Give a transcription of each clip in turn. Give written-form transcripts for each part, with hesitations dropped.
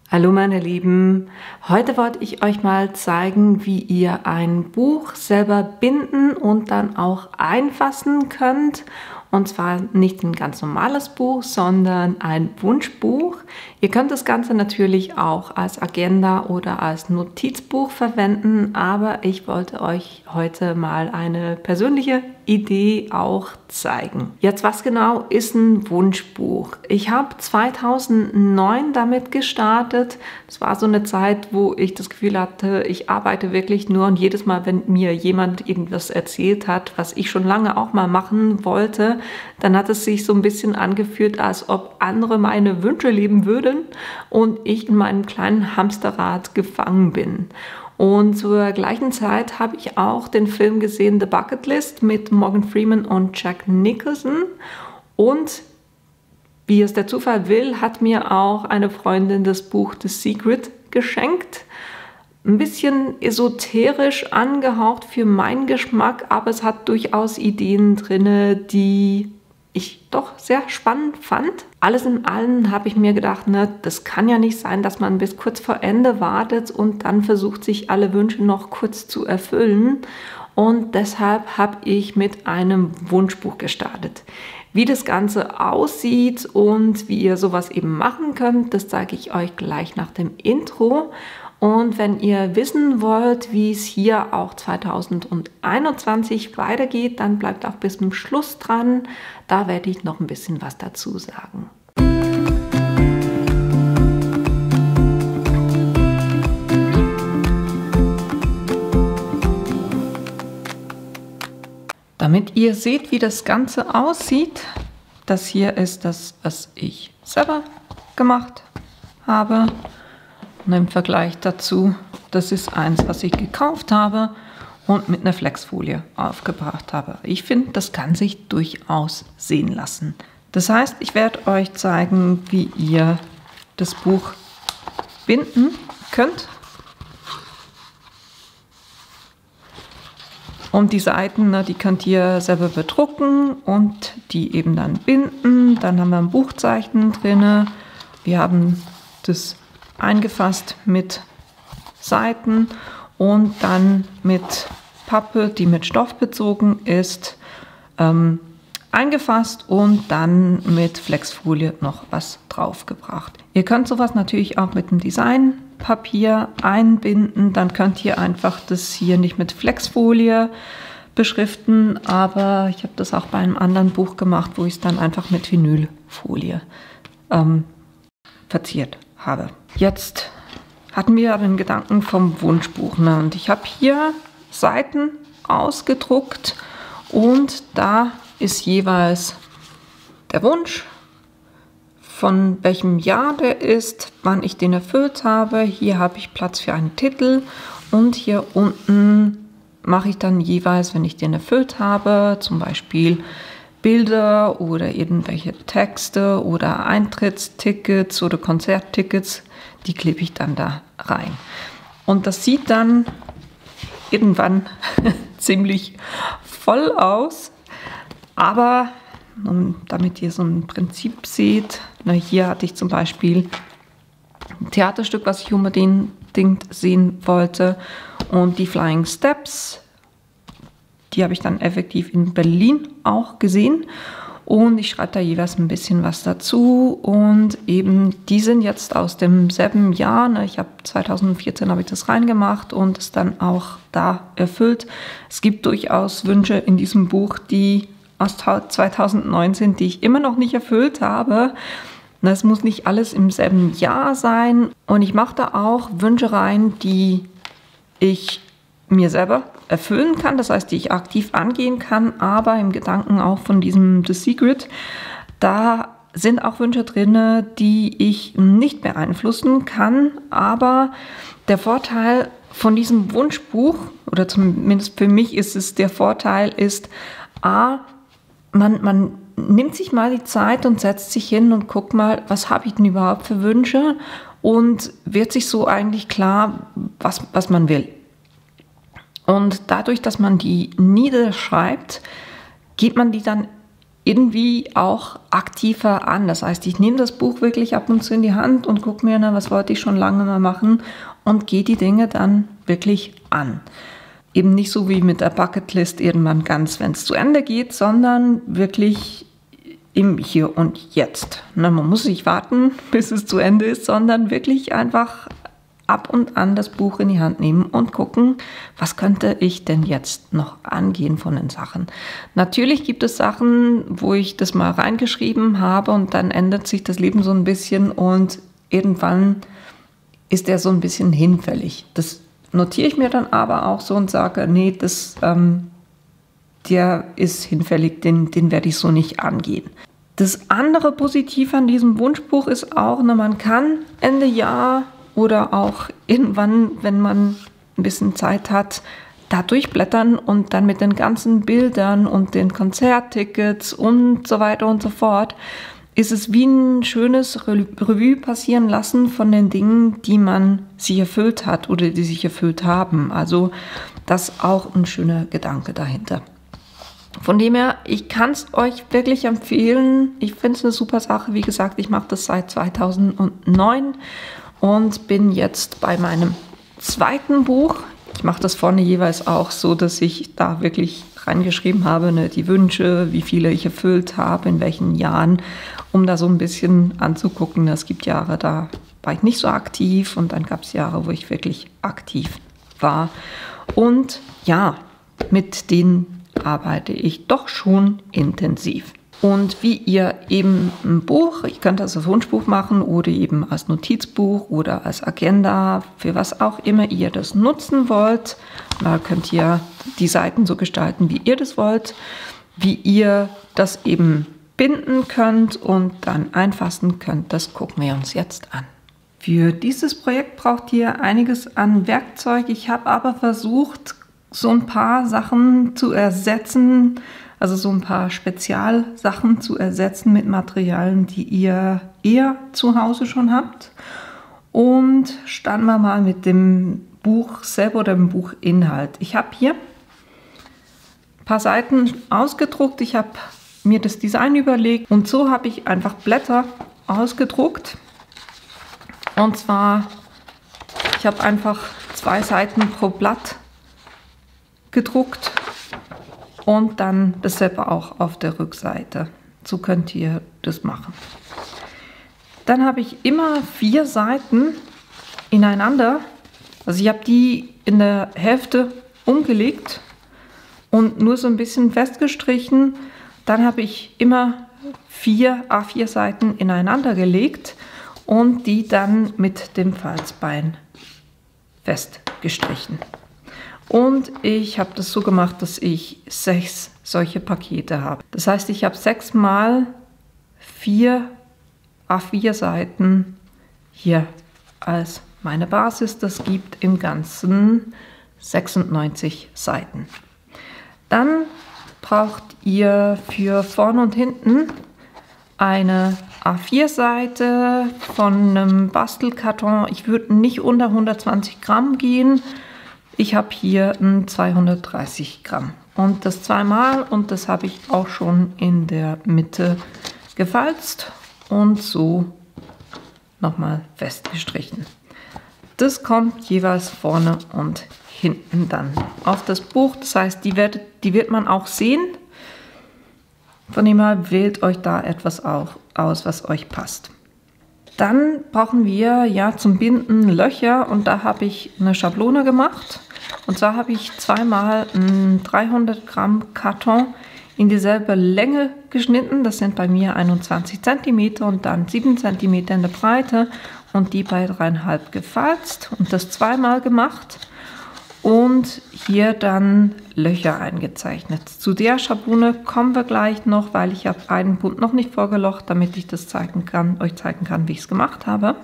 Hallo meine Lieben, heute wollte ich euch mal zeigen, wie ihr ein Buch selber binden und dann auch einfassen könnt. Und zwar nicht ein ganz normales Buch, sondern ein Wunschbuch. Ihr könnt das Ganze natürlich auch als Agenda oder als Notizbuch verwenden, aber ich wollte euch heute mal eine persönliche Idee auch zeigen. Jetzt, was genau ist ein Wunschbuch? Ich habe 2009 damit gestartet. Es war so eine Zeit, wo ich das Gefühl hatte, ich arbeite wirklich nur, und jedes Mal, wenn mir jemand irgendwas erzählt hat, was ich schon lange auch mal machen wollte, dann hat es sich so ein bisschen angefühlt, als ob andere meine Wünsche leben würden und ich in meinem kleinen Hamsterrad gefangen bin. Und zur gleichen Zeit habe ich auch den Film gesehen, The Bucket List mit Morgan Freeman und Jack Nicholson. Und wie es der Zufall will, hat mir auch eine Freundin das Buch The Secret geschenkt. Ein bisschen esoterisch angehaucht für meinen Geschmack, aber es hat durchaus Ideen drin, die ich doch sehr spannend fand. Alles in allem habe ich mir gedacht, das kann ja nicht sein, dass man bis kurz vor Ende wartet und dann versucht, sich alle Wünsche noch kurz zu erfüllen. Und deshalb habe ich mit einem Wunschbuch gestartet. Wie das Ganze aussieht und wie ihr sowas eben machen könnt, das zeige ich euch gleich nach dem Intro. Und wenn ihr wissen wollt, wie es hier auch 2021 weitergeht, dann bleibt auch bis zum Schluss dran. Da werde ich noch ein bisschen was dazu sagen. Damit ihr seht, wie das Ganze aussieht, das hier ist das, was ich selber gemacht habe. Und im Vergleich dazu, das ist eins, was ich gekauft habe und mit einer Flexfolie aufgebracht habe. Ich finde, das kann sich durchaus sehen lassen. Das heißt, ich werde euch zeigen, wie ihr das Buch binden könnt. Und die Seiten, die könnt ihr selber bedrucken und die eben dann binden. Dann haben wir ein Buchzeichen drin. Wir haben das eingefasst mit Seiten und dann mit Pappe, die mit Stoff bezogen ist, eingefasst und dann mit Flexfolie noch was draufgebracht. Ihr könnt sowas natürlich auch mit dem Designpapier einbinden, dann könnt ihr einfach das hier nicht mit Flexfolie beschriften, aber ich habe das auch bei einem anderen Buch gemacht, wo ich es dann einfach mit Vinylfolie verziert habe. Jetzt hatten wir den Gedanken vom Wunschbuch, und ich habe hier Seiten ausgedruckt und da ist jeweils der Wunsch, von welchem Jahr der ist, wann ich den erfüllt habe. Hier habe ich Platz für einen Titel und hier unten mache ich dann jeweils, wenn ich den erfüllt habe, zum Beispiel Bilder oder irgendwelche Texte oder Eintrittstickets oder Konzerttickets, die klebe ich dann da rein. Und das sieht dann irgendwann ziemlich voll aus, aber damit ihr so ein Prinzip seht, hier hatte ich zum Beispiel ein Theaterstück, was ich unbedingt sehen wollte, und die Flying Steps, die habe ich dann effektiv in Berlin auch gesehen. Und ich schreibe da jeweils ein bisschen was dazu. Und eben, die sind jetzt aus demselben Jahr. Ich habe 2014 habe ich das reingemacht und es dann auch da erfüllt. Es gibt durchaus Wünsche in diesem Buch, die aus 2009 sind, die ich immer noch nicht erfüllt habe. Das muss nicht alles im selben Jahr sein. Und ich mache da auch Wünsche rein, die ich mir selber erfüllen kann, das heißt, die ich aktiv angehen kann, aber im Gedanken auch von diesem The Secret, da sind auch Wünsche drin, die ich nicht beeinflussen kann, aber der Vorteil von diesem Wunschbuch, oder zumindest für mich ist es der Vorteil, ist, man nimmt sich mal die Zeit und setzt sich hin und guckt mal, was habe ich denn überhaupt für Wünsche, und wird sich so eigentlich klar, was man will. Und dadurch, dass man die niederschreibt, geht man die dann irgendwie auch aktiver an. Das heißt, ich nehme das Buch wirklich ab und zu in die Hand und gucke mir, was wollte ich schon lange mal machen und gehe die Dinge dann wirklich an. Eben nicht so wie mit der Bucketlist irgendwann ganz, wenn es zu Ende geht, sondern wirklich im Hier und Jetzt. Man muss nicht warten, bis es zu Ende ist, sondern wirklich einfach ab und an das Buch in die Hand nehmen und gucken, was könnte ich denn jetzt noch angehen von den Sachen. Natürlich gibt es Sachen, wo ich das mal reingeschrieben habe und dann ändert sich das Leben so ein bisschen und irgendwann ist der so ein bisschen hinfällig. Das notiere ich mir dann aber auch so und sage, nee, der ist hinfällig, den werde ich so nicht angehen. Das andere Positiv an diesem Wunschbuch ist auch, man kann Ende Jahr oder auch irgendwann, wenn man ein bisschen Zeit hat, da durchblättern und dann mit den ganzen Bildern und den Konzerttickets und so weiter und so fort, ist es wie ein schönes Revue passieren lassen von den Dingen, die man sich erfüllt hat oder die sich erfüllt haben. Also das ist auch ein schöner Gedanke dahinter. Von dem her, ich kann es euch wirklich empfehlen. Ich finde es eine super Sache. Wie gesagt, ich mache das seit 2009 und bin jetzt bei meinem zweiten Buch. Ich mache das vorne jeweils auch so, dass ich da wirklich reingeschrieben habe, die Wünsche, wie viele ich erfüllt habe, in welchen Jahren, um da so ein bisschen anzugucken. Es gibt Jahre, da war ich nicht so aktiv und dann gab es Jahre, wo ich wirklich aktiv war. Und ja, mit denen arbeite ich doch schon intensiv. Und wie ihr eben ein Buch, ich könnte das als Wunschbuch machen oder eben als Notizbuch oder als Agenda, für was auch immer ihr das nutzen wollt. Da könnt ihr die Seiten so gestalten, wie ihr das wollt, wie ihr das eben binden könnt und dann einfassen könnt. Das gucken wir uns jetzt an. Für dieses Projekt braucht ihr einiges an Werkzeug. Ich habe aber versucht, so ein paar Sachen zu ersetzen, also so ein paar Spezialsachen zu ersetzen mit Materialien, die ihr eher zu Hause schon habt. Und starten wir mal mit dem Buch selber oder dem Buchinhalt. Ich habe hier ein paar Seiten ausgedruckt. Ich habe mir das Design überlegt und so habe ich einfach Blätter ausgedruckt. Und zwar, ich habe einfach 2 Seiten pro Blatt gedruckt. Und dann dasselbe auch auf der Rückseite. So könnt ihr das machen. Dann habe ich immer 4 Seiten ineinander. Also ich habe die in der Hälfte umgelegt und nur so ein bisschen festgestrichen. Dann habe ich immer 4 A4 Seiten ineinander gelegt und die dann mit dem Falzbein festgestrichen. Und ich habe das so gemacht, dass ich 6 solche Pakete habe. Das heißt, ich habe 6 mal 4 A4 Seiten hier als meine Basis. Das gibt im Ganzen 96 Seiten. Dann braucht ihr für vorne und hinten eine A4-Seite von einem Bastelkarton. Ich würde nicht unter 120 Gramm gehen. Ich habe hier 230 Gramm und das 2-mal und das habe ich auch schon in der Mitte gefalzt und so nochmal festgestrichen. Das kommt jeweils vorne und hinten dann auf das Buch. Das heißt, die wird man auch sehen. Von dem her wählt euch da etwas auch aus, was euch passt. Dann brauchen wir ja zum Binden Löcher und da habe ich eine Schablone gemacht. Und zwar habe ich 2-mal einen 300 Gramm Karton in dieselbe Länge geschnitten. Das sind bei mir 21 cm und dann 7 cm in der Breite und die bei 3,5 gefalzt und das 2-mal gemacht und hier dann Löcher eingezeichnet. Zu der Schablone kommen wir gleich noch, weil ich habe einen Bund noch nicht vorgelocht, damit ich das euch zeigen kann, wie ich es gemacht habe.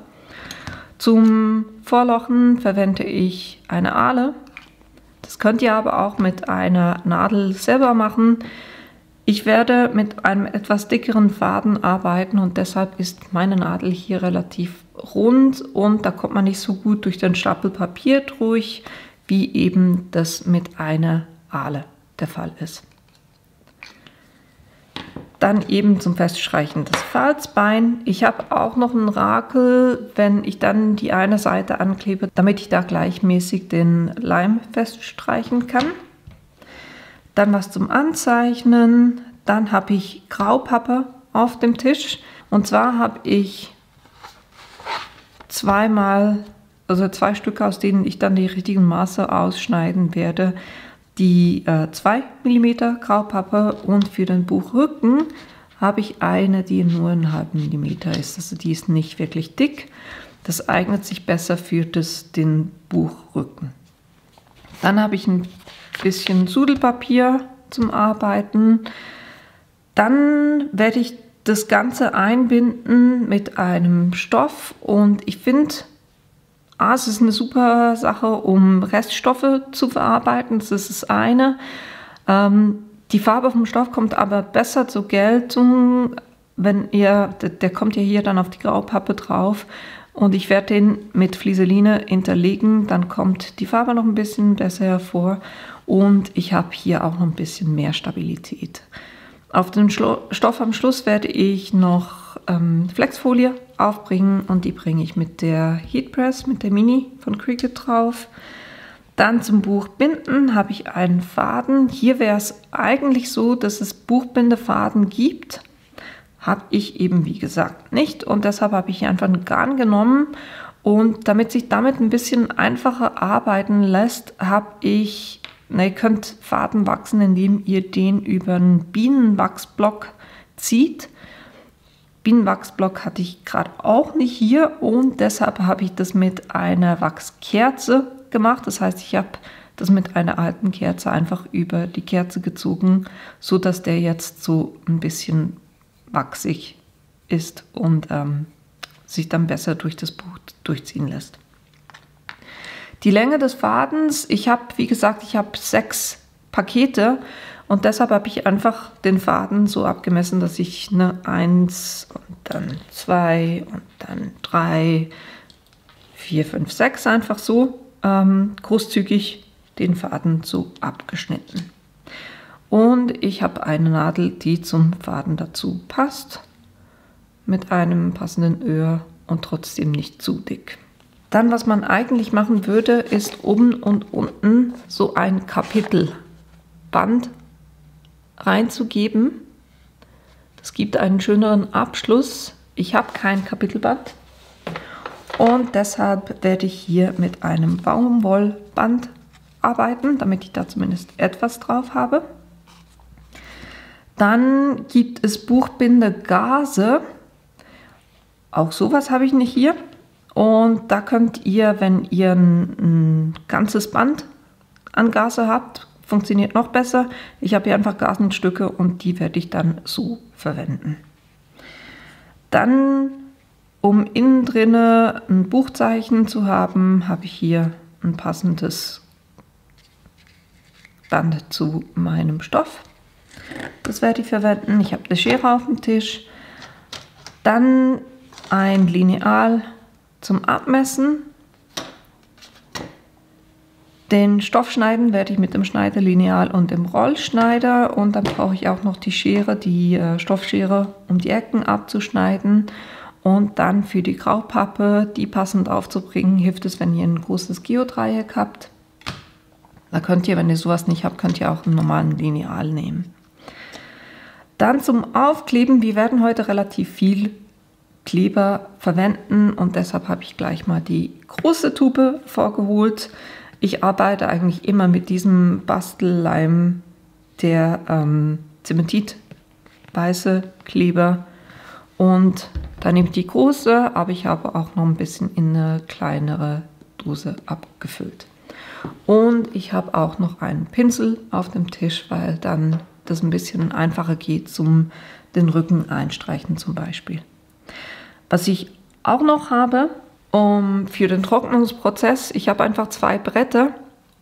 Zum Vorlochen verwende ich eine Ahle. Das könnt ihr aber auch mit einer Nadel selber machen. Ich werde mit einem etwas dickeren Faden arbeiten und deshalb ist meine Nadel hier relativ rund und da kommt man nicht so gut durch den Stapel Papier durch, wie eben das mit einer Ahle der Fall ist. Dann eben zum Feststreichen das Falzbein. Ich habe auch noch einen Rakel, wenn ich dann die eine Seite anklebe, damit ich da gleichmäßig den Leim feststreichen kann. Dann was zum Anzeichnen. Dann habe ich Graupappe auf dem Tisch. Und zwar habe ich zwei Stücke, aus denen ich dann die richtigen Maße ausschneiden werde. Die 2 mm Graupappe, und für den Buchrücken habe ich eine, die nur 1,5 mm ist. Also die ist nicht wirklich dick. Das eignet sich besser für den Buchrücken. Dann habe ich ein bisschen Sudelpapier zum Arbeiten. Dann werde ich das Ganze einbinden mit einem Stoff, und ich finde, es ist eine super Sache, um Reststoffe zu verarbeiten. Das ist das eine. Die Farbe vom Stoff kommt aber besser zur Geltung, der kommt ja hier dann auf die Graupappe drauf, und ich werde den mit Flieseline hinterlegen. Dann kommt die Farbe noch ein bisschen besser hervor, und ich habe hier auch noch ein bisschen mehr Stabilität. Auf den Stoff am Schluss werde ich noch Flexfolie aufbringen, und die bringe ich mit der Heatpress, mit der Mini von Cricut drauf. Dann zum Buchbinden habe ich einen Faden. Hier wäre es eigentlich so, dass es Buchbindefaden gibt. Habe ich eben, wie gesagt, nicht, und deshalb habe ich hier einfach einen Garn genommen, und damit sich damit ein bisschen einfacher arbeiten lässt, ihr könnt Faden wachsen, indem ihr den über einen Bienenwachsblock zieht. Bienenwachsblock hatte ich gerade auch nicht hier, und deshalb habe ich das mit einer Wachskerze gemacht. Das heißt, ich habe das mit einer alten Kerze einfach über die Kerze gezogen, so dass der jetzt so ein bisschen wachsig ist und sich dann besser durch das Buch durchziehen lässt. Die Länge des Fadens, ich habe 6 Pakete, und deshalb habe ich einfach den Faden so abgemessen, dass ich eine 1 und dann 2 und dann 3, 4, 5, 6 einfach so großzügig den Faden so abgeschnitten. Und ich habe eine Nadel, die zum Faden dazu passt, mit einem passenden Öhr und trotzdem nicht zu dick. Dann, was man eigentlich machen würde, ist oben und unten so ein Kapitelband reinzugeben. Das gibt einen schöneren Abschluss. Ich habe kein Kapitelband, und deshalb werde ich hier mit einem Baumwollband arbeiten, damit ich da zumindest etwas drauf habe. Dann gibt es Buchbindegase. Auch sowas habe ich nicht hier. Und da könnt ihr, wenn ihr ein ganzes Band an Gase habt, funktioniert noch besser. Ich habe hier einfach Gasenstücke, und die werde ich dann so verwenden. Dann, um innen drinne ein Buchzeichen zu haben, habe ich hier ein passendes Band zu meinem Stoff. Das werde ich verwenden. Ich habe eine Schere auf dem Tisch. Dann ein Lineal zum Abmessen. Den Stoff schneiden werde ich mit dem Schneiderlineal und dem Rollschneider, und dann brauche ich auch noch die Schere, die Stoffschere, um die Ecken abzuschneiden. Und dann für die Graupappe, die passend aufzubringen, hilft es, wenn ihr ein großes Geodreieck habt. Da könnt ihr, wenn ihr sowas nicht habt, könnt ihr auch einen normalen Lineal nehmen. Dann zum Aufkleben. Wir werden heute relativ viel Kleber verwenden, und deshalb habe ich gleich mal die große Tube vorgeholt. Ich arbeite eigentlich immer mit diesem Bastelleim, der Zementit-weiße Kleber, und da nehme ich die große, aber ich habe auch noch ein bisschen in eine kleinere Dose abgefüllt. Und ich habe auch noch einen Pinsel auf dem Tisch, weil dann das ein bisschen einfacher geht zum den Rücken einstreichen zum Beispiel. Was ich auch noch habe für den Trocknungsprozess, ich habe einfach 2 Bretter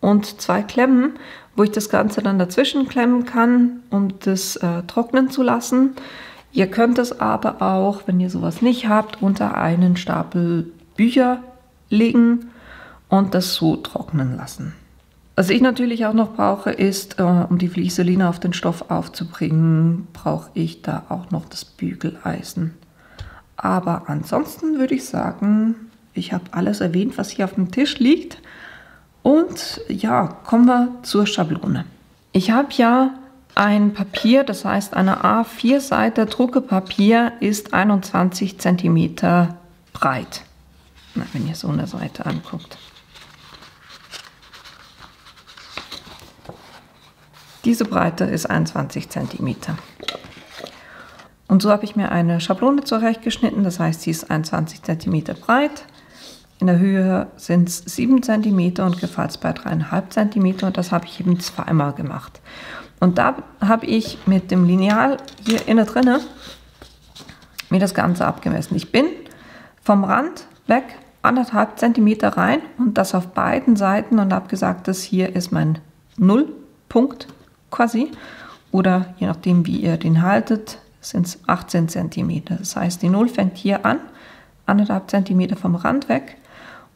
und 2 Klemmen, wo ich das Ganze dann dazwischen klemmen kann, um das trocknen zu lassen. Ihr könnt es aber auch, wenn ihr sowas nicht habt, unter einen Stapel Bücher legen und das so trocknen lassen. Was ich natürlich auch noch brauche, ist, um die Flieseline auf den Stoff aufzubringen, brauche ich da auch noch das Bügeleisen. Aber ansonsten würde ich sagen, ich habe alles erwähnt, was hier auf dem Tisch liegt. Und ja, kommen wir zur Schablone. Ich habe ja ein Papier, das heißt eine A4-Seite Druckepapier ist 21 cm breit. Na, wenn ihr so eine Seite anguckt. Diese Breite ist 21 cm. Und so habe ich mir eine Schablone zurechtgeschnitten, das heißt, sie ist 21 cm breit. In der Höhe sind es 7 cm und Gefaltsbreite 3,5 cm und das habe ich eben zweimal gemacht. Und da habe ich mit dem Lineal hier innen drinne mir das Ganze abgemessen. Ich bin vom Rand weg 1,5 cm rein und das auf beiden Seiten und habe gesagt, das hier ist mein Nullpunkt quasi. Oder je nachdem, wie ihr den haltet, sind es 18 cm. Das heißt, die Null fängt hier an, 1,5 cm vom Rand weg.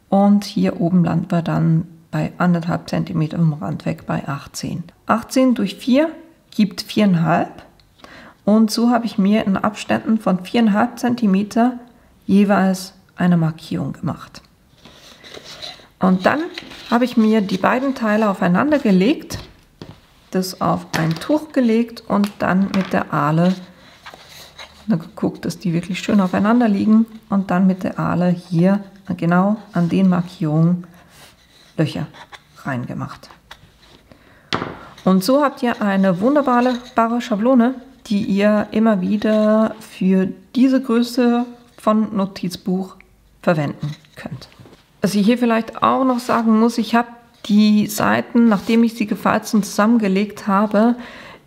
Und hier oben landen wir dann bei 1,5 cm vom Rand weg bei 18. 18 durch 4 gibt 4,5. Und so habe ich mir in Abständen von 4,5 cm jeweils eine Markierung gemacht. Und dann habe ich mir die beiden Teile aufeinander gelegt, das auf ein Tuch gelegt und dann mit der Ahle geguckt, dass die wirklich schön aufeinander liegen und dann mit der Ahle hier genau an den Markierungen Löcher reingemacht. Und so habt ihr eine wunderbare Schablone, die ihr immer wieder für diese Größe von Notizbuch verwenden könnt. Was ich hier vielleicht auch noch sagen muss, ich habe die Seiten, nachdem ich sie gefalzt und zusammengelegt habe,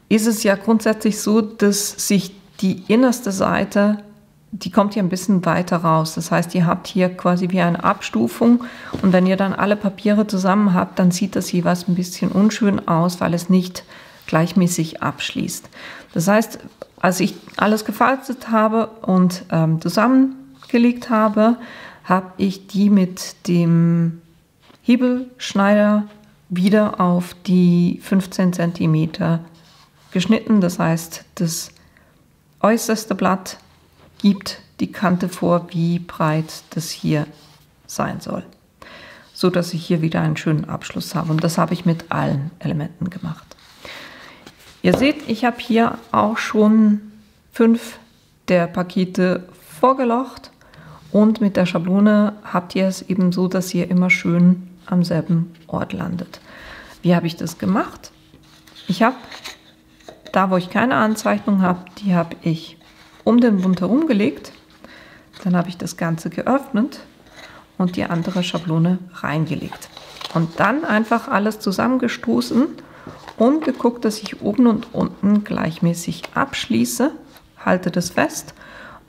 ist es ja grundsätzlich so, dass sich die innerste Seite, die kommt hier ein bisschen weiter raus. Das heißt, ihr habt hier quasi wie eine Abstufung und wenn ihr dann alle Papiere zusammen habt, dann sieht das jeweils ein bisschen unschön aus, weil es nicht gleichmäßig abschließt. Das heißt, als ich alles gefaltet habe und zusammengelegt habe, habe ich die mit dem Hebelschneider wieder auf die 15 cm geschnitten. Das heißt, das äußerste Blatt gibt die Kante vor, wie breit das hier sein soll, so dass ich hier wieder einen schönen Abschluss habe. Und das habe ich mit allen Elementen gemacht. Ihr seht, ich habe hier auch schon 5 der Pakete vorgelocht und mit der Schablone habt ihr es eben so, dass ihr immer schön am selben Ort landet. Wie habe ich das gemacht? Ich habe da, wo ich keine Anzeichnung habe, die habe ich um den Bund herum gelegt. Dann habe ich das Ganze geöffnet und die andere Schablone reingelegt. Und dann einfach alles zusammengestoßen und geguckt, dass ich oben und unten gleichmäßig abschließe. Halte das fest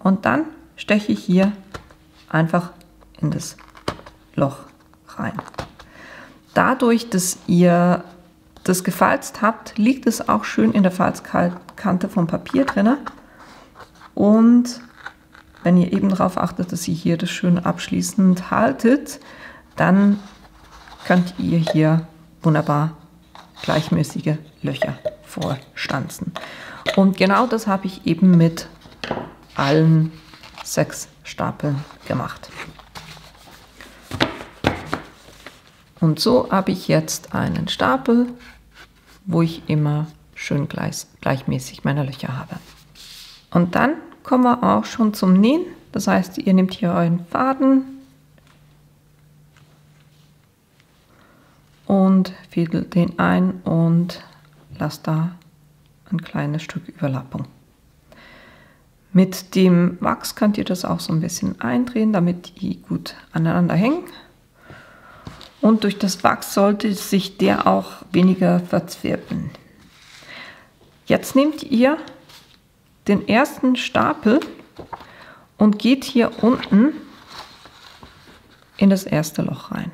und dann steche ich hier einfach in das Loch rein. Dadurch, dass ihr das gefalzt habt, liegt es auch schön in der Falzkante vom Papier drin. Und wenn ihr eben darauf achtet, dass ihr hier das schön abschließend haltet, dann könnt ihr hier wunderbar gleichmäßige Löcher vorstanzen. Und genau das habe ich eben mit allen 6 Stapeln gemacht. Und so habe ich jetzt einen Stapel, wo ich immer schön gleichmäßig meine Löcher habe. Und dann kommen wir auch schon zum Nähen. Das heißt, ihr nehmt hier euren Faden und fädelt den ein und lasst da ein kleines Stück Überlappung. Mit dem Wachs könnt ihr das auch so ein bisschen eindrehen, damit die gut aneinander hängen. Und durch das Wachs sollte sich der auch weniger verzwirbeln. Jetzt nehmt ihr den ersten Stapel und geht hier unten in das erste Loch rein.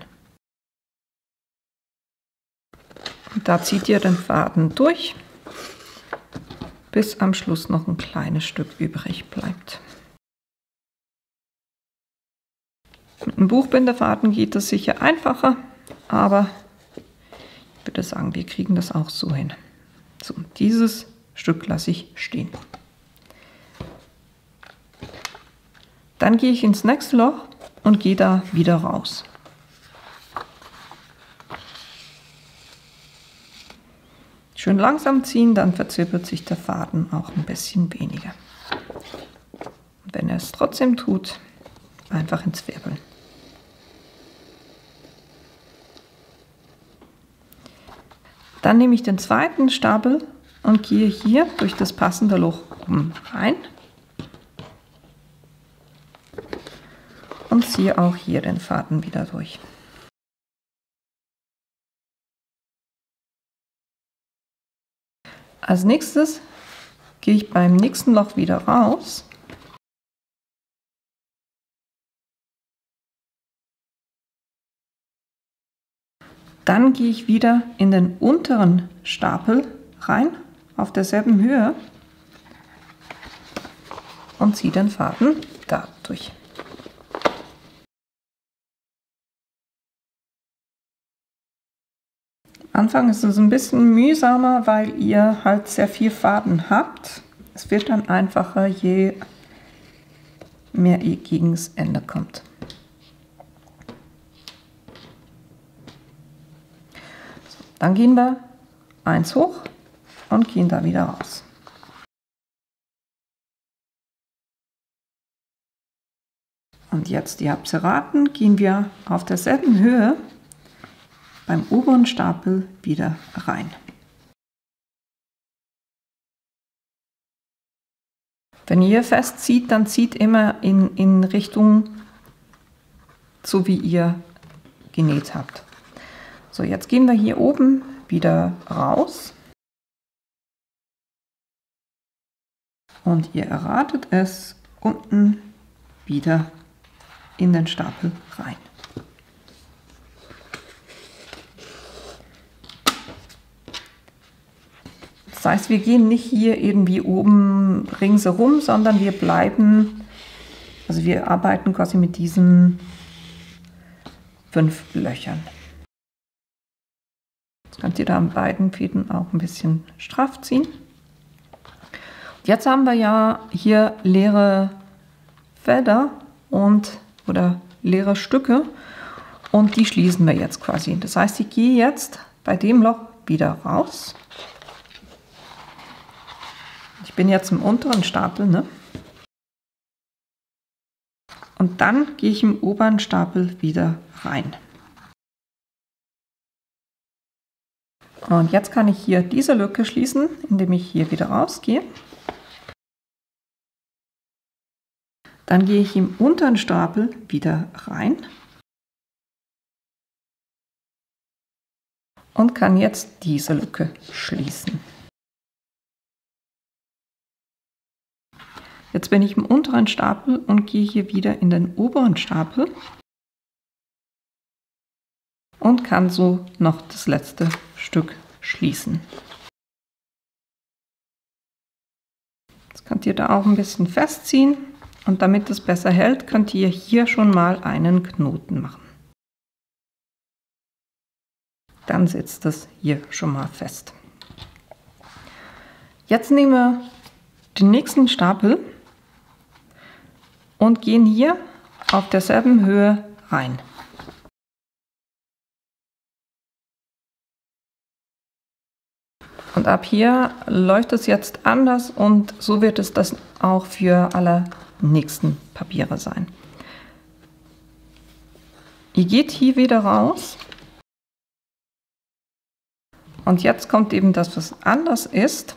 Und da zieht ihr den Faden durch, bis am Schluss noch ein kleines Stück übrig bleibt. Mit einem Buchbinderfaden geht das sicher einfacher, aber Ich würde sagen, wir kriegen das auch so hin. So, dieses Stück lasse ich stehen. Dann gehe ich ins nächste Loch und gehe da wieder raus. Schön langsam ziehen, dann verzwirbelt sich der Faden auch ein bisschen weniger. Und wenn er es trotzdem tut, einfach ins Wirbeln. Dann nehme ich den zweiten Stapel und gehe hier durch das passende Loch oben rein und ziehe auch hier den Faden wieder durch. Als nächstes gehe ich beim nächsten Loch wieder raus . Dann gehe ich wieder in den unteren Stapel rein, auf derselben Höhe, und ziehe den Faden da durch. Am Anfang ist es ein bisschen mühsamer, weil ihr halt sehr viel Faden habt. Es wird dann einfacher, je mehr ihr gegen das Ende kommt. Dann gehen wir eins hoch und gehen da wieder raus. Und jetzt, ihr habt es erraten, gehen wir auf derselben Höhe beim oberen Stapel wieder rein. Wenn ihr festzieht, dann zieht immer in Richtung, so wie ihr genäht habt. So, jetzt gehen wir hier oben wieder raus. Und ihr erratet es, unten wieder in den Stapel rein. Das heißt, wir gehen nicht hier irgendwie oben ringsherum, sondern wir bleiben, also wir arbeiten quasi mit diesen 5 Löchern. Jetzt könnt ihr da an beiden Fäden auch ein bisschen straff ziehen. Jetzt haben wir ja hier leere Felder oder leere Stücke und die schließen wir jetzt quasi. Das heißt, ich gehe jetzt bei dem Loch wieder raus. Ich bin jetzt im unteren Stapel, ne? Und dann gehe ich im oberen Stapel wieder rein. Und jetzt kann ich hier diese Lücke schließen, indem ich hier wieder rausgehe. Dann gehe ich im unteren Stapel wieder rein und kann jetzt diese Lücke schließen. Jetzt bin ich im unteren Stapel und gehe hier wieder in den oberen Stapel und kann so noch das letzte Stück schließen. Jetzt könnt ihr da auch ein bisschen festziehen. Und damit es besser hält, könnt ihr hier schon mal einen Knoten machen. Dann sitzt es hier schon mal fest. Jetzt nehmen wir den nächsten Stapel und gehen hier auf derselben Höhe rein. Und ab hier läuft es jetzt anders und so wird es das auch für alle nächsten Papiere sein. Ihr geht hier wieder raus und jetzt kommt eben das, was anders ist.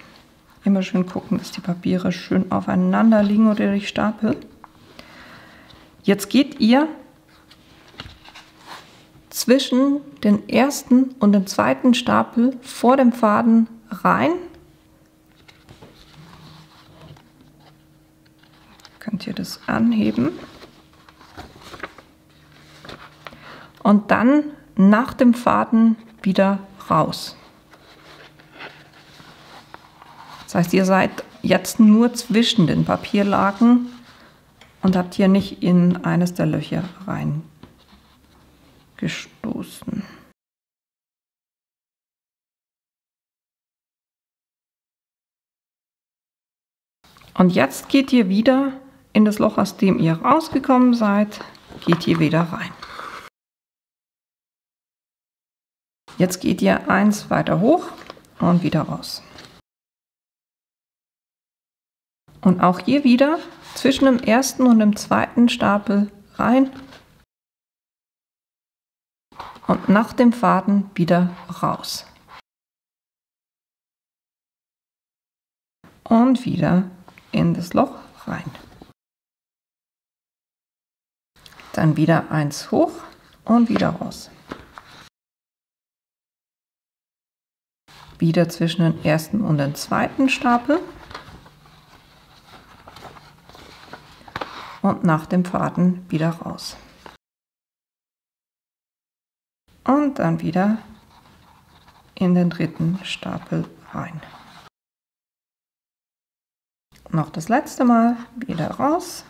Immer schön gucken, dass die Papiere schön aufeinander liegen oder die Stapel. Jetzt geht ihr zwischen den ersten und den zweiten Stapel vor dem Faden rein. Könnt ihr das anheben und dann nach dem Faden wieder raus. Das heißt, ihr seid jetzt nur zwischen den Papierlagen und habt hier nicht in eines der Löcher reingestoßen. Und jetzt geht ihr wieder in das Loch, aus dem ihr rausgekommen seid, geht ihr wieder rein. Jetzt geht ihr eins weiter hoch und wieder raus. Und auch hier wieder zwischen dem ersten und dem zweiten Stapel rein und nach dem Faden wieder raus. Und wieder in das Loch rein. Dann wieder eins hoch und wieder raus. Wieder zwischen den ersten und den zweiten Stapel. Und nach dem Faden wieder raus. Und dann wieder in den dritten Stapel rein. Noch das letzte Mal wieder raus.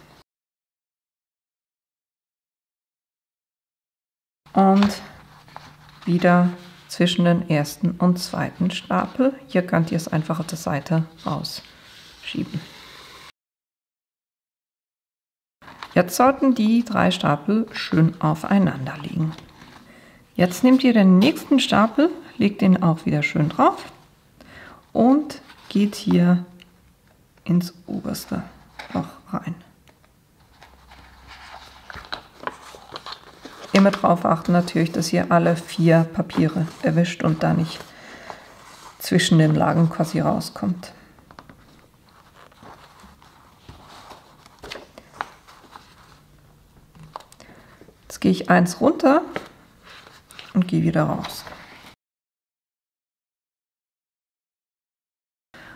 Und wieder zwischen den ersten und zweiten Stapel. Hier könnt ihr es einfach auf der Seite rausschieben. Jetzt sollten die 3 Stapel schön aufeinander liegen. Jetzt nehmt ihr den nächsten Stapel, legt den auch wieder schön drauf und geht hier ins oberste Loch rein. Immer darauf achten natürlich, dass ihr alle 4 Papiere erwischt und da nicht zwischen den Lagen quasi rauskommt. Jetzt gehe ich eins runter und gehe wieder raus.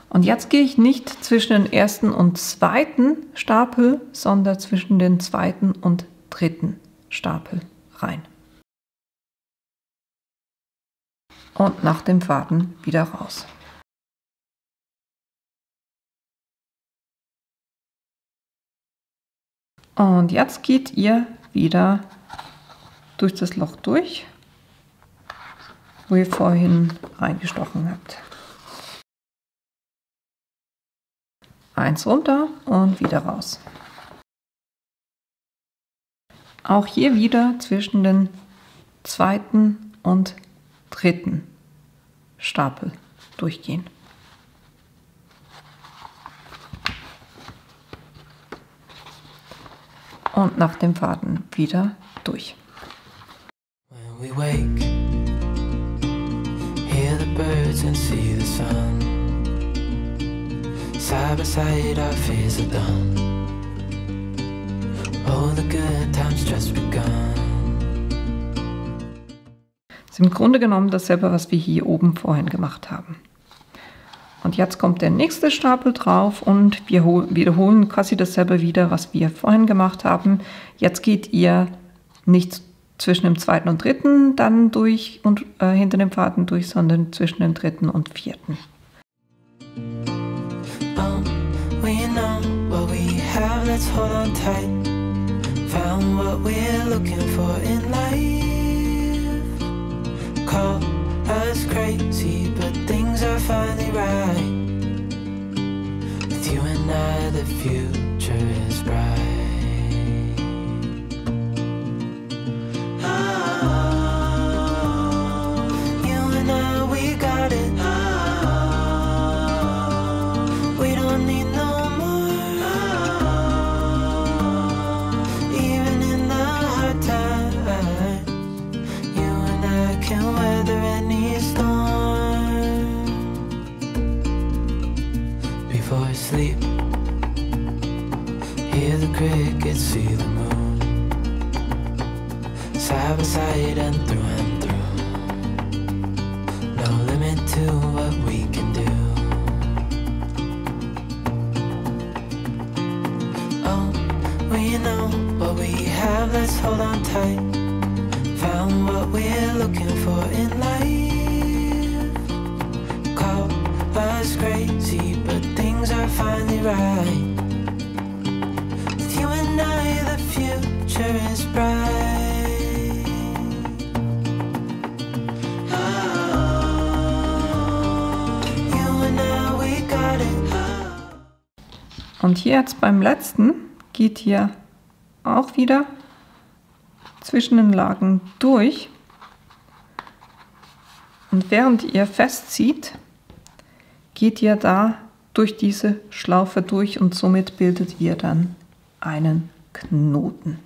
Und jetzt gehe ich nicht zwischen den ersten und zweiten Stapel, sondern zwischen den zweiten und dritten Stapel rein. Und nach dem Faden wieder raus. Und jetzt geht ihr wieder durch das Loch durch, wo ihr vorhin reingestochen habt. Eins runter und wieder raus. Auch hier wieder zwischen den zweiten und dritten Stapel durchgehen. Und nach dem Faden wieder durch. When we wake, hear the birds and see the sun. Side by side our fears are done. Oh, the good times just begun. Das ist im Grunde genommen dasselbe, was wir hier oben vorhin gemacht haben. Und jetzt kommt der nächste Stapel drauf und wir wiederholen quasi dasselbe wieder, was wir vorhin gemacht haben. Jetzt geht ihr nicht zwischen dem zweiten und dritten dann durch und hinter dem Faden durch, sondern zwischen dem dritten und vierten. We know what we have, let's hold on tight. Found what we're looking for in life. Call us crazy, but things are finally right. With you and I, the future is bright. You and I, we got it. We don't need no more. Even in the hard times, you and I can weather any storm. Before I sleep, hear the crickets, see the moon. Side by side and through. No limit to what we can do. We know what we have, let's hold on tight. Found what we're looking for in life. Call us crazy, but things are finally right. With you and I, the future is bright. Und hier jetzt beim letzten geht hier auch wieder zwischen den Lagen durch. Und während ihr festzieht, geht ihr da durch diese Schlaufe durch und somit bildet ihr dann einen Knoten.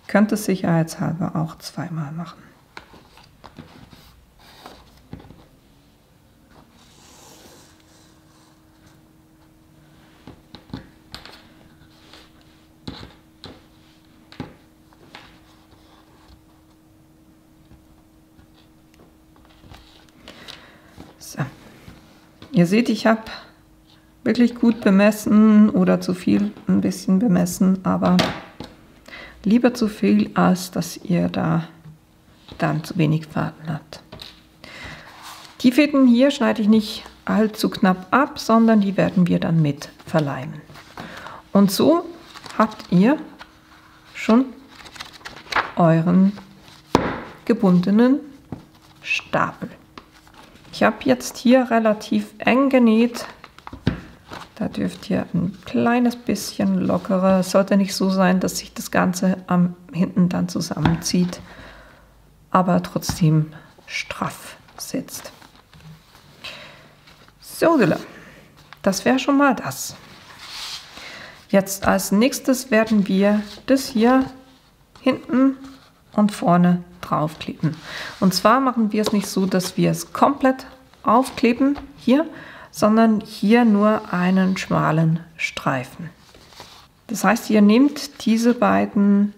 Könnt es sicherheitshalber auch zweimal machen. So. Ihr seht, ich habe wirklich gut bemessen oder zu viel ein bisschen bemessen, aber lieber zu viel, als dass ihr da dann zu wenig Faden habt. Die Fäden hier schneide ich nicht allzu knapp ab, sondern die werden wir dann mit verleimen. Und so habt ihr schon euren gebundenen Stapel. Ich habe jetzt hier relativ eng genäht. Da dürft ihr ein kleines bisschen lockerer. Es sollte nicht so sein, dass sich das Ganze am hinten dann zusammenzieht, aber trotzdem straff sitzt. So, das wäre schon mal das. Jetzt als nächstes werden wir das hier hinten und vorne draufkleben. Und zwar machen wir es nicht so, dass wir es komplett aufkleben hier, sondern hier nur einen schmalen Streifen. Das heißt, ihr nehmt diese beiden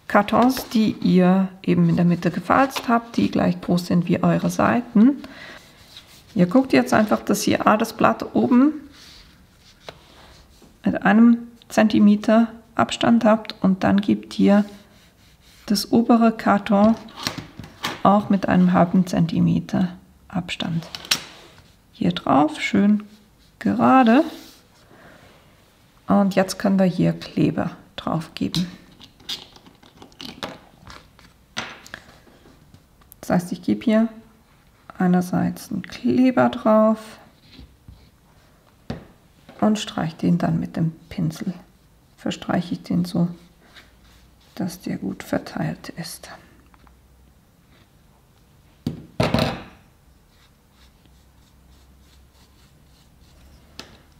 Kartons, die ihr eben in der Mitte gefalzt habt, die gleich groß sind wie eure Seiten. Ihr guckt jetzt einfach, dass ihr das Blatt oben mit 1 Zentimeter Abstand habt und dann gebt ihr das obere Karton auch mit einem halben Zentimeter Abstand hier drauf, schön gerade. Und jetzt können wir hier Kleber drauf geben. Das heißt, ich gebe hier einerseits einen Kleber drauf und streiche den dann mit dem Pinsel. Verstreiche ich den so, dass der gut verteilt ist.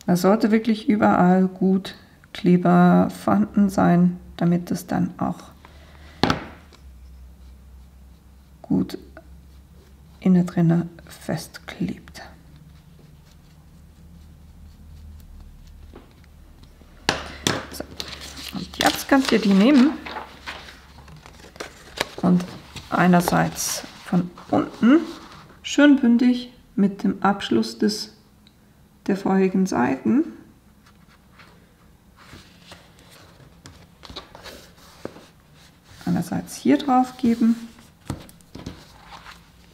Es sollte wirklich überall gut Kleber vorhanden sein, damit es dann auch gut innen drin festklebt. So. Und jetzt könnt ihr die nehmen und einerseits von unten schön bündig mit dem Abschluss der vorherigen Seiten einerseits hier drauf geben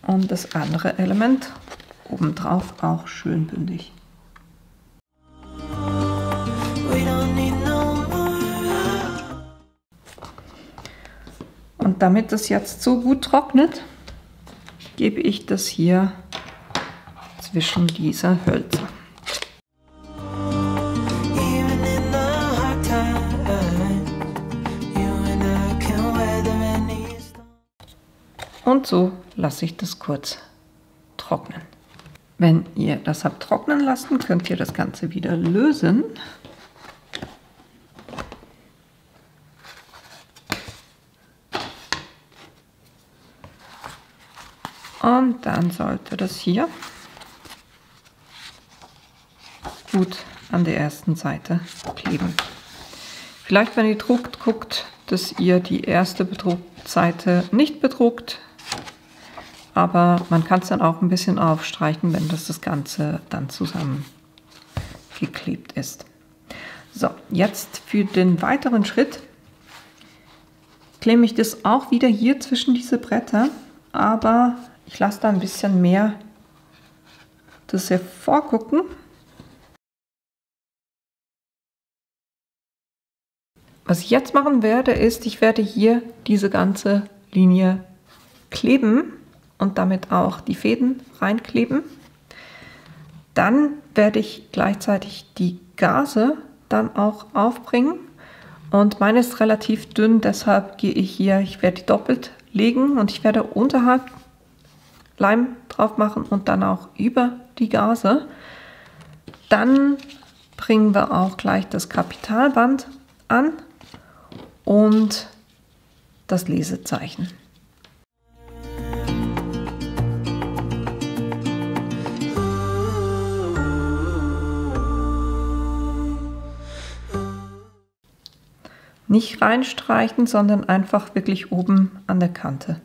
und das andere Element obendrauf auch schön bündig. Und damit es jetzt so gut trocknet, gebe ich das hier zwischen diese Hölzer. Und so lasse ich das kurz trocknen. Wenn ihr das habt trocknen lassen, könnt ihr das Ganze wieder lösen. Und dann sollte das hier gut an der ersten Seite kleben. Vielleicht, wenn ihr druckt, guckt, dass ihr die erste Bedruckseite nicht bedruckt. Aber man kann es dann auch ein bisschen aufstreichen, wenn das Ganze dann zusammengeklebt ist. So, jetzt für den weiteren Schritt klemme ich das auch wieder hier zwischen diese Bretter, aber ich lasse da ein bisschen mehr das hervorgucken. Was ich jetzt machen werde, ist, ich werde hier diese ganze Linie kleben und damit auch die Fäden reinkleben. Dann werde ich gleichzeitig die Gaze dann auch aufbringen. Und meine ist relativ dünn, deshalb gehe ich hier, ich werde die doppelt legen und ich werde unterhalb Leim drauf machen und dann auch über die Gaze. Dann bringen wir auch gleich das Kapitalband an und das Lesezeichen. Nicht reinstreichen, sondern einfach wirklich oben an der Kante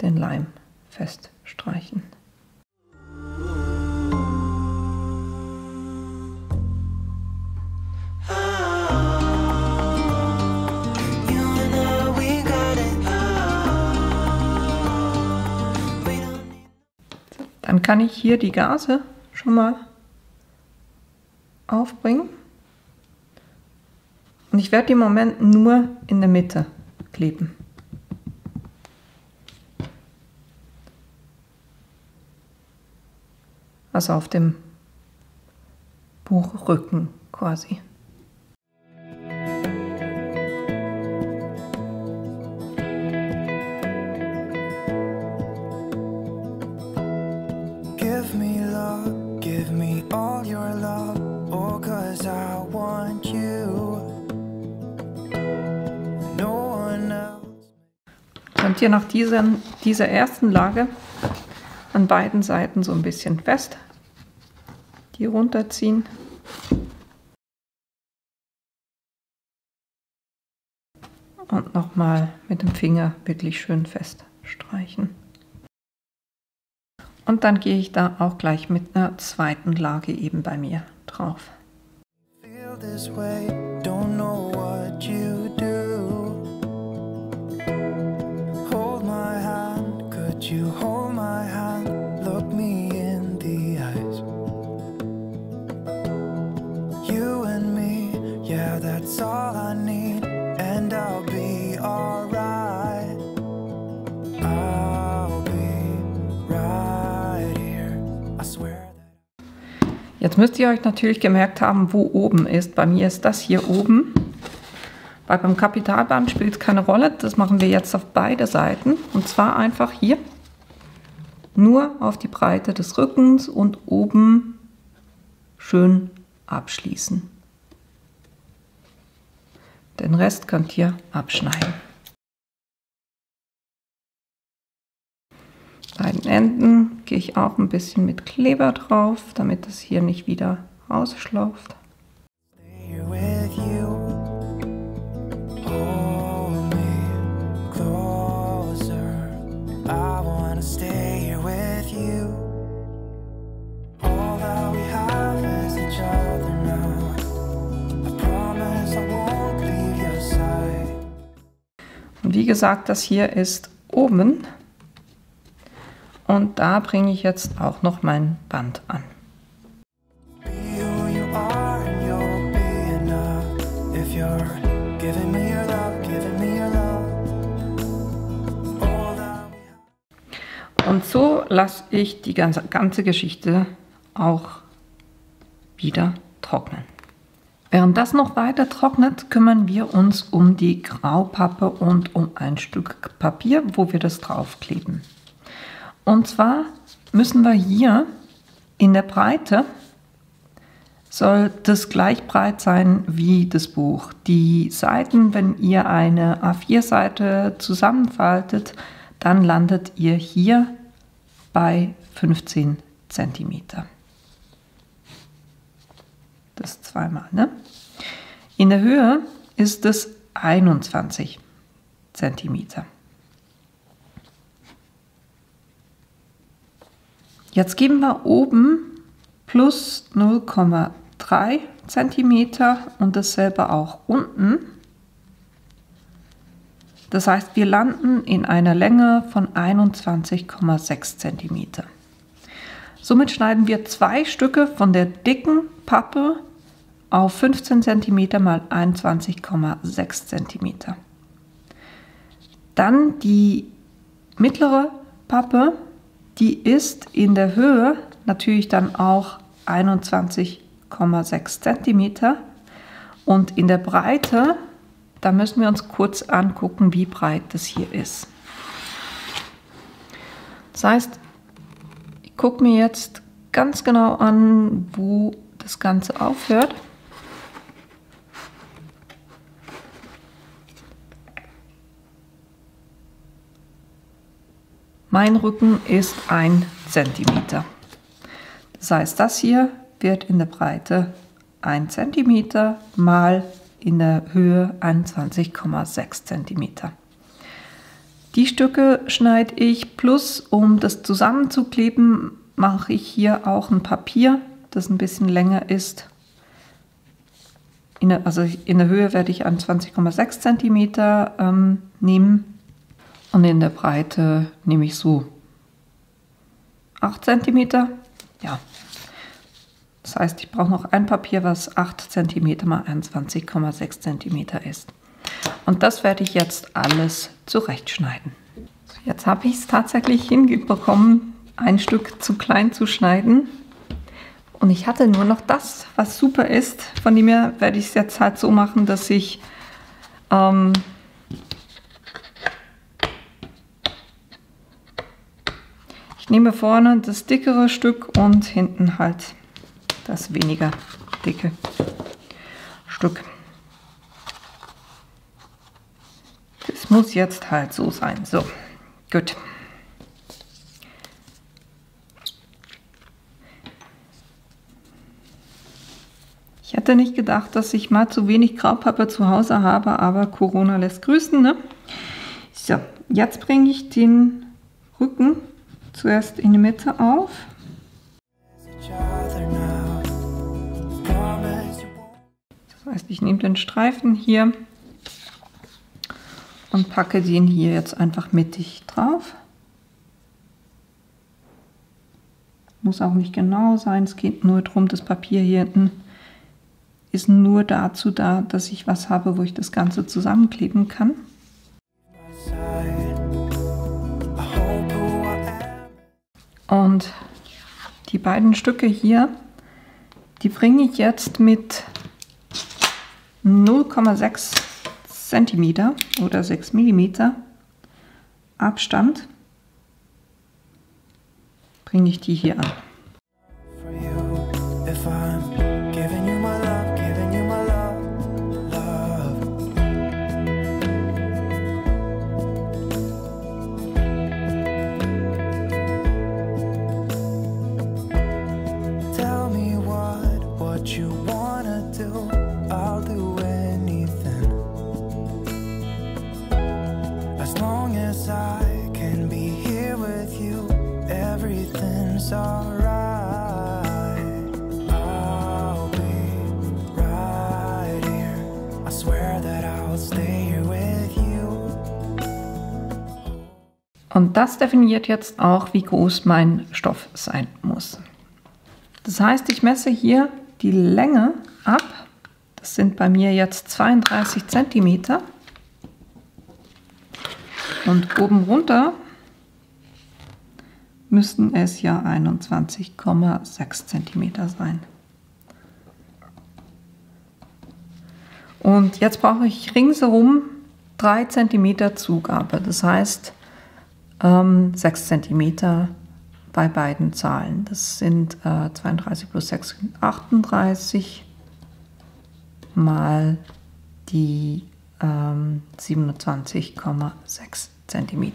den Leim feststreichen. Dann kann ich hier die Gaze schon mal aufbringen. Und ich werde die im Moment nur in der Mitte kleben. Also auf dem Buchrücken quasi. Give me love, give me all your love, oh, 'cause I want you. No one else. Und hier nach dieser ersten Lage an beiden Seiten so ein bisschen fest, die runterziehen. Und nochmal mit dem Finger wirklich schön fest streichen. Und dann gehe ich da auch gleich mit einer zweiten Lage eben bei mir drauf. Feel this way, don't know what you do. Hold my hand, could you hold my hand? Look me in the eyes. You and me, yeah, that's all I need, and I'll be alright. I'll be right here, I swear. Jetzt müsst ihr euch natürlich gemerkt haben, wo oben ist. Bei mir ist das hier oben. Weil beim Kapitalband spielt es keine Rolle. Das machen wir jetzt auf beide Seiten. Und zwar einfach hier nur auf die Breite des Rückens und oben schön abschließen. Den Rest könnt ihr abschneiden. Bei den Enden gehe ich auch ein bisschen mit Kleber drauf, damit es hier nicht wieder rausschlauft. Stay with you. Hold me closer. I wanna stay here with you. All that we have is each other now. I promise I won't leave your side. Und wie gesagt, das hier ist oben. Und da bringe ich jetzt auch noch mein Band an. Be who you are and you'll be enough. If you're giving me your love, giving me your love. All that we have. Und so lasse ich die ganze Geschichte auch wieder trocknen. Während das noch weiter trocknet, kümmern wir uns um die Graupappe und um ein Stück Papier, wo wir das draufkleben. Und zwar müssen wir hier in der Breite, soll das gleich breit sein wie das Buch. Die Seiten, wenn ihr eine A4-Seite zusammenfaltet, dann landet ihr hier bei 15 cm. Das zweimal, ne? In der Höhe ist es 21 cm. Jetzt geben wir oben plus 0,3 cm und dasselbe auch unten. Das heißt, wir landen in einer Länge von 21,6 cm. Somit schneiden wir zwei Stücke von der dicken Pappe auf 15 cm mal 21,6 cm. Dann die mittlere Pappe, die ist in der Höhe natürlich dann auch 21,6 cm und in der Breite, da müssen wir uns kurz angucken, wie breit das hier ist. Das heißt, ich gucke mir jetzt ganz genau an, wo das Ganze aufhört. Mein Rücken ist 1 cm. Das heißt, das hier wird in der Breite 1 cm mal in der Höhe 21,6 cm. Die Stücke schneide ich, plus um das zusammenzukleben, mache ich hier auch ein Papier, das ein bisschen länger ist. In der Höhe werde ich 21,6 cm nehmen und in der Breite nehme ich so 8 cm. Ja. Das heißt, ich brauche noch ein Papier, was 8 cm mal 21,6 cm ist. Und das werde ich jetzt alles zurechtschneiden. So, jetzt habe ich es tatsächlich hinbekommen, ein Stück zu klein zu schneiden. Und ich hatte nur noch das, was super ist. Von dem her werde ich es jetzt halt so machen, dass ich nehme vorne das dickere Stück und hinten halt das weniger dicke Stück. Das muss jetzt halt so sein. So, gut. Ich hätte nicht gedacht, dass ich mal zu wenig Graupappe zu Hause habe, aber Corona lässt grüßen, ne? So, jetzt bringe ich den Rücken zuerst in die Mitte auf. Das heißt, ich nehme den Streifen hier und packe den hier jetzt einfach mittig drauf. Muss auch nicht genau sein, es geht nur darum, das Papier hier hinten ist nur dazu da, dass ich was habe, wo ich das Ganze zusammenkleben kann. Und die beiden Stücke hier, die bringe ich jetzt mit 0,6 cm oder 6 mm Abstand, bringe ich die hier an. Und das definiert jetzt auch, wie groß mein Stoff sein muss. Das heißt, ich messe hier die Länge ab. Das sind bei mir jetzt 32 cm. Und oben runter müssten es ja 21,6 cm sein. Und jetzt brauche ich ringsherum 3 cm Zugabe. Das heißt 6 cm bei beiden Zahlen. Das sind 32 plus 6 sind 38 mal die 27,6 cm.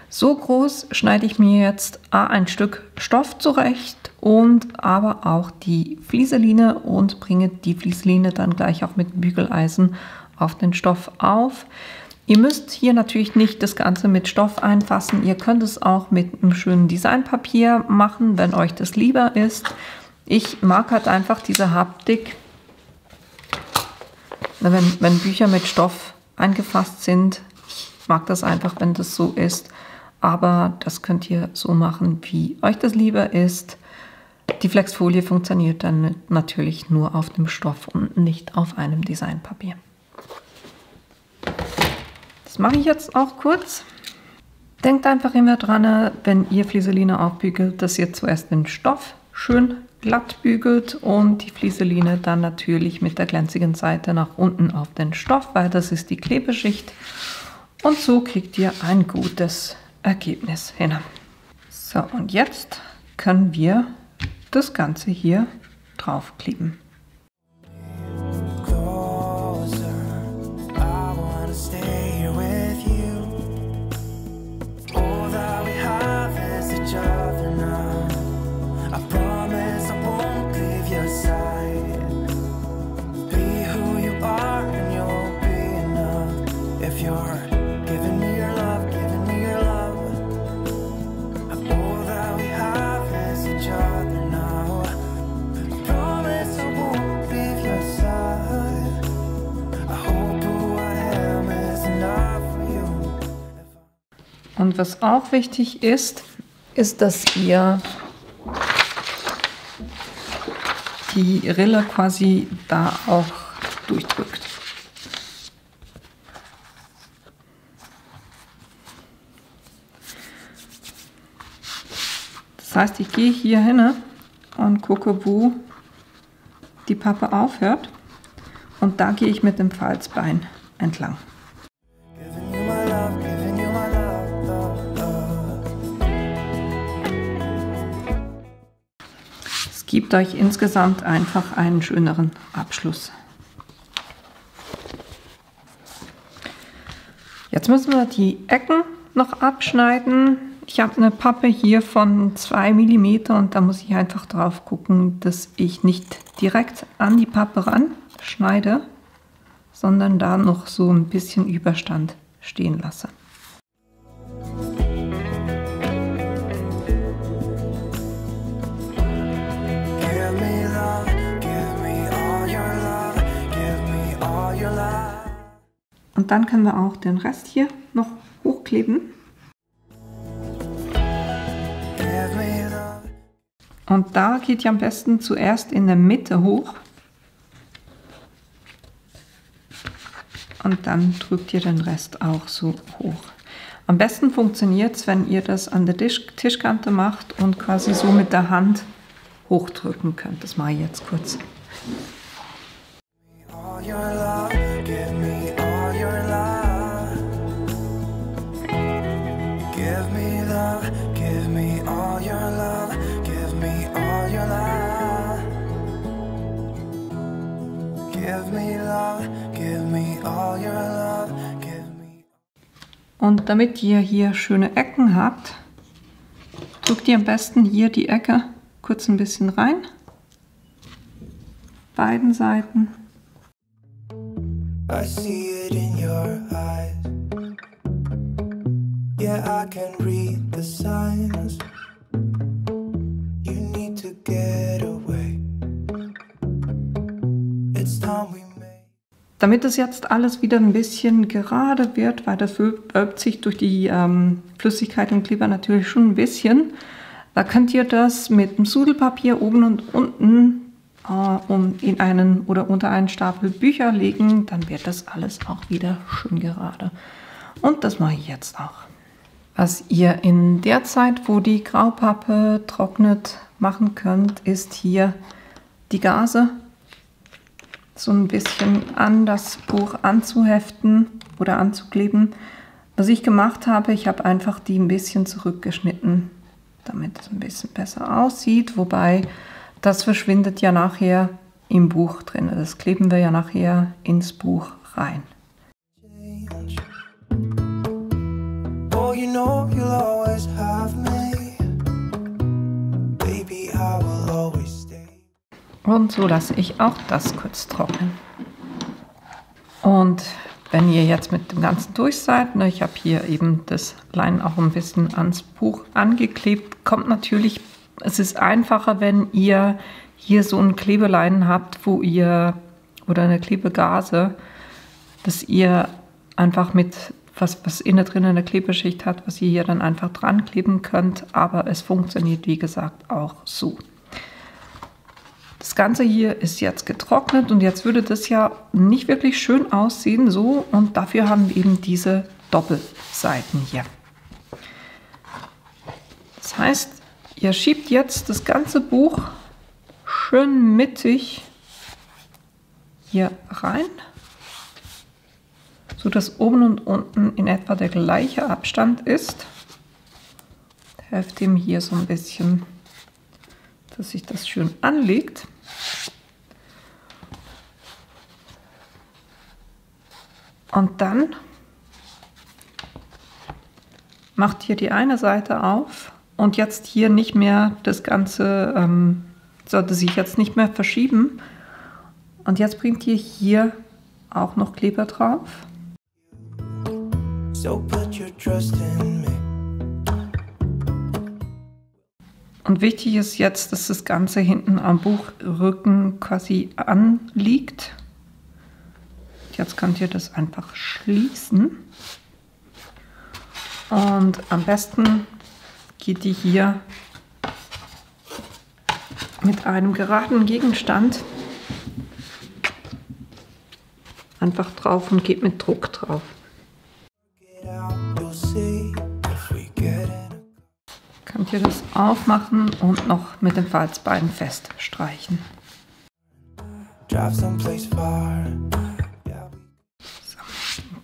So groß schneide ich mir jetzt ein Stück Stoff zurecht und aber auch die Flieseline und bringe die Flieseline dann gleich auch mit Bügeleisen auf den Stoff auf. Ihr müsst hier natürlich nicht das Ganze mit Stoff einfassen. Ihr könnt es auch mit einem schönen Designpapier machen, wenn euch das lieber ist. Ich mag halt einfach diese Haptik, wenn Bücher mit Stoff eingefasst sind. Ich mag das einfach, wenn das so ist. Aber das könnt ihr so machen, wie euch das lieber ist. Die Flexfolie funktioniert dann natürlich nur auf dem Stoff und nicht auf einem Designpapier. Das mache ich jetzt auch kurz. Denkt einfach immer dran, wenn ihr Flieseline aufbügelt, dass ihr zuerst den Stoff schön glatt bügelt und die Flieseline dann natürlich mit der glänzigen Seite nach unten auf den Stoff, weil das ist die Klebeschicht. Und so kriegt ihr ein gutes Ergebnis hin. So, und jetzt können wir das Ganze hier draufkleben. Und was auch wichtig ist, dass ihr die Rille quasi da auch durchdrückt. Das heißt, ich gehe hier hin und gucke, wo die Pappe aufhört, und da gehe ich mit dem Falzbein entlang. Gibt euch insgesamt einfach einen schöneren Abschluss. Jetzt müssen wir die Ecken noch abschneiden. Ich habe eine Pappe hier von 2 mm und da muss ich einfach drauf gucken, dass ich nicht direkt an die Pappe ran schneide, sondern da noch so ein bisschen Überstand stehen lasse. Und dann können wir auch den Rest hier noch hochkleben. Und da geht ihr am besten zuerst in der Mitte hoch. Und dann drückt ihr den Rest auch so hoch. Am besten funktioniert es, wenn ihr das an der Tischkante macht und quasi so mit der Hand hochdrücken könnt. Das mache ich jetzt kurz. Und damit ihr hier schöne Ecken habt, drückt ihr am besten hier die Ecke kurz ein bisschen rein. Beiden Seiten. I see it in your eyes. Yeah, I can read the signs. You need to get away. It's time we made. Damit es jetzt alles wieder ein bisschen gerade wird, weil das wölbt sich durch die Flüssigkeit im Kleber natürlich schon ein bisschen, da könnt ihr das mit dem Sudelpapier oben und unten in einen oder unter einen Stapel Bücher legen, dann wird das alles auch wieder schön gerade. Und das mache ich jetzt auch. Was ihr in der Zeit, wo die Graupappe trocknet, machen könnt, ist hier die Gaze so ein bisschen an das Buch anzuheften oder anzukleben. Was ich gemacht habe, ich habe einfach die ein bisschen zurückgeschnitten, damit es ein bisschen besser aussieht, wobei das verschwindet ja nachher im Buch drin. Das kleben wir ja nachher ins Buch rein. Und so lasse ich auch das kurz trocknen. Und wenn ihr jetzt mit dem Ganzen durch seid, ne, ich habe hier eben das Leinen auch ein bisschen ans Buch angeklebt, kommt natürlich, es ist einfacher, wenn ihr hier so einen Klebeleinen habt, wo ihr, oder eine Klebegase, dass ihr einfach mit was innen drin eine Klebeschicht hat, was ihr hier dann einfach dran kleben könnt, aber es funktioniert wie gesagt auch so. Das Ganze hier ist jetzt getrocknet und jetzt würde das ja nicht wirklich schön aussehen so, und dafür haben wir eben diese Doppelseiten hier. Das heißt, ihr schiebt jetzt das ganze Buch schön mittig hier rein, so dass oben und unten in etwa der gleiche Abstand ist. Helft ihm hier so ein bisschen, dass sich das schön anlegt. Und dann macht hier die eine Seite auf und jetzt hier nicht mehr das Ganze, sollte sich jetzt nicht mehr verschieben. Und jetzt bringt ihr hier auch noch Kleber drauf. So put your trust in me. Und wichtig ist jetzt, dass das Ganze hinten am Buchrücken quasi anliegt. Jetzt könnt ihr das einfach schließen. Und am besten geht ihr hier mit einem geraden Gegenstand einfach drauf und geht mit Druck drauf. Get out, you'll see if we get in. Könnt ihr das aufmachen und noch mit dem Falzbein feststreichen. Drive someplace far.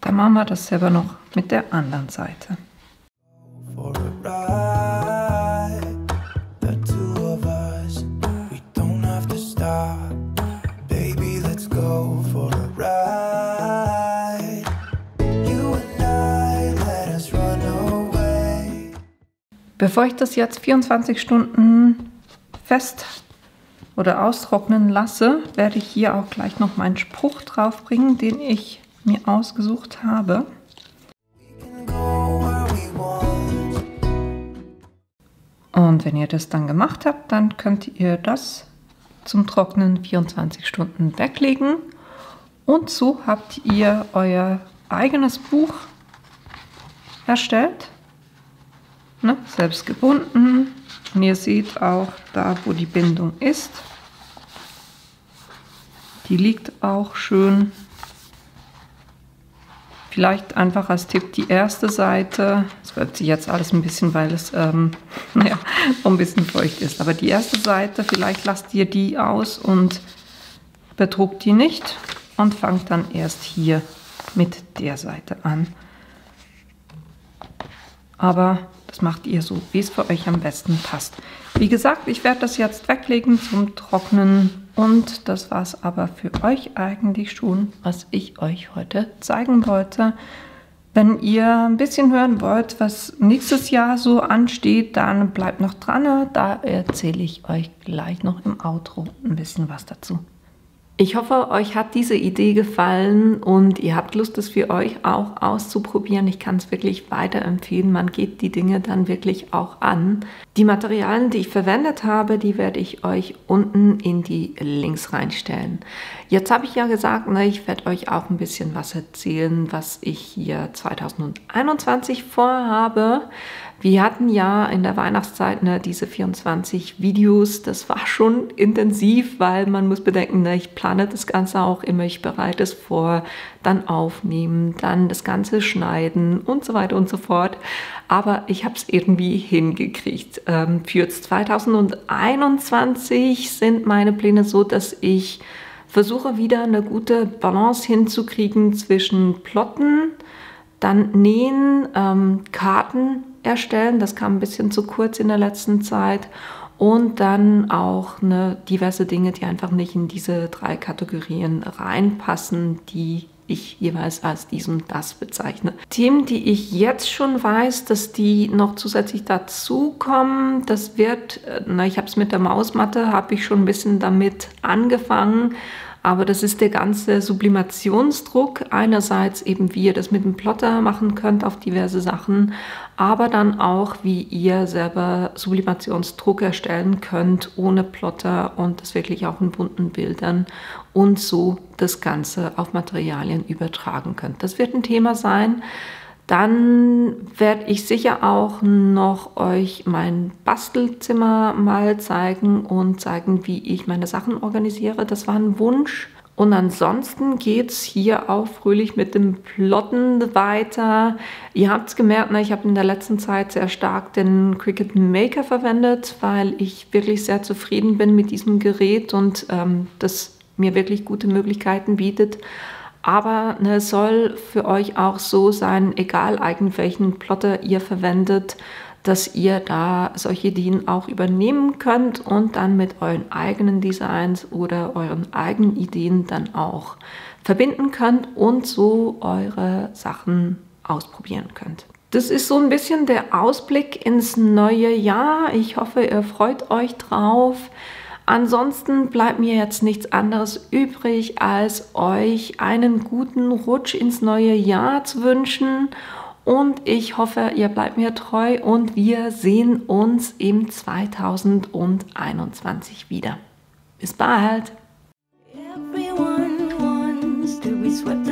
Dann machen wir das selber noch mit der anderen Seite. For a ride, the two of us, we don't have to stop. Baby, let's go for a ride. You and I, let us run away. Bevor ich das jetzt 24 Stunden fest oder austrocknen lasse, werde ich hier auch gleich noch meinen Spruch draufbringen, den ich mir ausgesucht habe. We can go where we want. Und wenn ihr das dann gemacht habt, dann könnt ihr das zum Trocknen 24 Stunden weglegen. Und so habt ihr euer eigenes Buch erstellt, ne? Selbst gebunden. Und ihr seht auch da, wo die Bindung ist. Die liegt auch schön. Vielleicht einfach als Tipp die erste Seite, es wölbt sich jetzt alles ein bisschen, weil es ein bisschen feucht ist, aber die erste Seite, vielleicht lasst ihr die aus und bedruckt die nicht und fangt dann erst hier mit der Seite an. Aber das macht ihr so, wie es für euch am besten passt. Wie gesagt, ich werde das jetzt weglegen zum Trocknen. Und das war es aber für euch eigentlich schon, was ich euch heute zeigen wollte. Wenn ihr ein bisschen hören wollt, was nächstes Jahr so ansteht, dann bleibt noch dran. Da erzähle ich euch gleich noch im Outro ein bisschen was dazu. Ich hoffe, euch hat diese Idee gefallen und ihr habt Lust, es für euch auch auszuprobieren. Ich kann es wirklich weiterempfehlen. Man geht die Dinge dann wirklich auch an. Die Materialien, die ich verwendet habe, die werde ich euch unten in die Links reinstellen. Jetzt habe ich ja gesagt, ich werde euch auch ein bisschen was erzählen, was ich hier 2021 vorhabe. Wir hatten ja in der Weihnachtszeit diese 24 Videos. Das war schon intensiv, weil man muss bedenken, ich plane das Ganze auch immer, ich bereite es vor, dann aufnehmen, dann das Ganze schneiden und so weiter und so fort. Aber ich habe es irgendwie hingekriegt. Für 2021 sind meine Pläne so, dass ich versuche wieder eine gute Balance hinzukriegen zwischen Plotten, dann Nähen, Karten erstellen, das kam ein bisschen zu kurz in der letzten Zeit, und dann auch diverse Dinge, die einfach nicht in diese 3 Kategorien reinpassen, die ich jeweils als dies und das bezeichne. Themen, die ich jetzt schon weiß, dass die noch zusätzlich dazu kommen, das wird, ich habe es mit der Mausmatte, habe ich schon ein bisschen damit angefangen, aber das ist der ganze Sublimationsdruck. Einerseits eben, wie ihr das mit dem Plotter machen könnt auf diverse Sachen, aber dann auch, wie ihr selber Sublimationsdruck erstellen könnt ohne Plotter und das wirklich auch in bunten Bildern und so das Ganze auf Materialien übertragen könnt. Das wird ein Thema sein. Dann werde ich sicher auch noch euch mein Bastelzimmer mal zeigen und zeigen, wie ich meine Sachen organisiere. Das war ein Wunsch. Und ansonsten geht es hier auch fröhlich mit dem Plotten weiter. Ihr habt es gemerkt, ne, ich habe in der letzten Zeit sehr stark den Cricut Maker verwendet, weil ich wirklich sehr zufrieden bin mit diesem Gerät und das mir wirklich gute Möglichkeiten bietet. Aber ne, es soll für euch auch so sein, egal eigentlich welchen Plotter ihr verwendet, dass ihr da solche Ideen auch übernehmen könnt und dann mit euren eigenen Designs oder euren eigenen Ideen dann auch verbinden könnt und so eure Sachen ausprobieren könnt. Das ist so ein bisschen der Ausblick ins neue Jahr. Ich hoffe, ihr freut euch drauf. Ansonsten bleibt mir jetzt nichts anderes übrig, als euch einen guten Rutsch ins neue Jahr zu wünschen. Und ich hoffe, ihr bleibt mir treu und wir sehen uns im 2021 wieder. Bis bald! Everyone wants to be swept